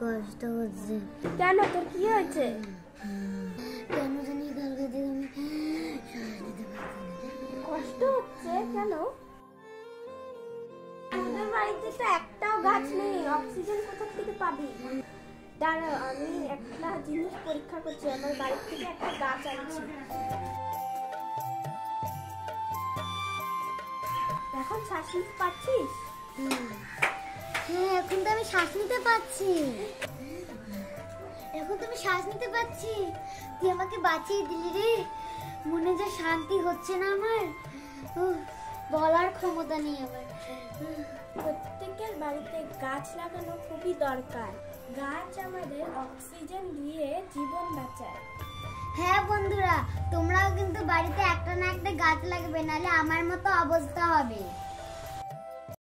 কষ্ট হচ্ছে। কেন, তোর কি হয়েছে? কেন জানি কালকে থেকে আমি শ্বাস নিতে পারছি না। কষ্ট হচ্ছে কেন? আমাদের বাড়িতে তো একটাও গাছ নেই, অক্সিজেন কোথা থেকে পাবি? দাঁড়াও, আমি একটা জিনিস পরীক্ষা করছি। আমার বাড়ি থেকে একটা গাছ আনছি। এখন শ্বাস নিতে পারছিস? হ্যাঁ, এখন তো আমি শ্বাস নিতে পারছি। এখন তো আমি শ্বাস নিতে পারছি। তুই আমাকে বাঁচিয়ে দিলি রে। মনে যে শান্তি হচ্ছে না আমার, বলার ক্ষমতা নেই আমার। প্রত্যেকের বাড়িতে গাছ লাগানো খুবই দরকার। গাছ আমাদের অক্সিজেন দিয়ে জীবন বাঁচায়। হ্যাঁ বন্ধুরা, তোমরাও কিন্তু বাড়িতে একটা না একটা গাছ লাগাবে, নাহলে আমার মতো অবস্থা হবে।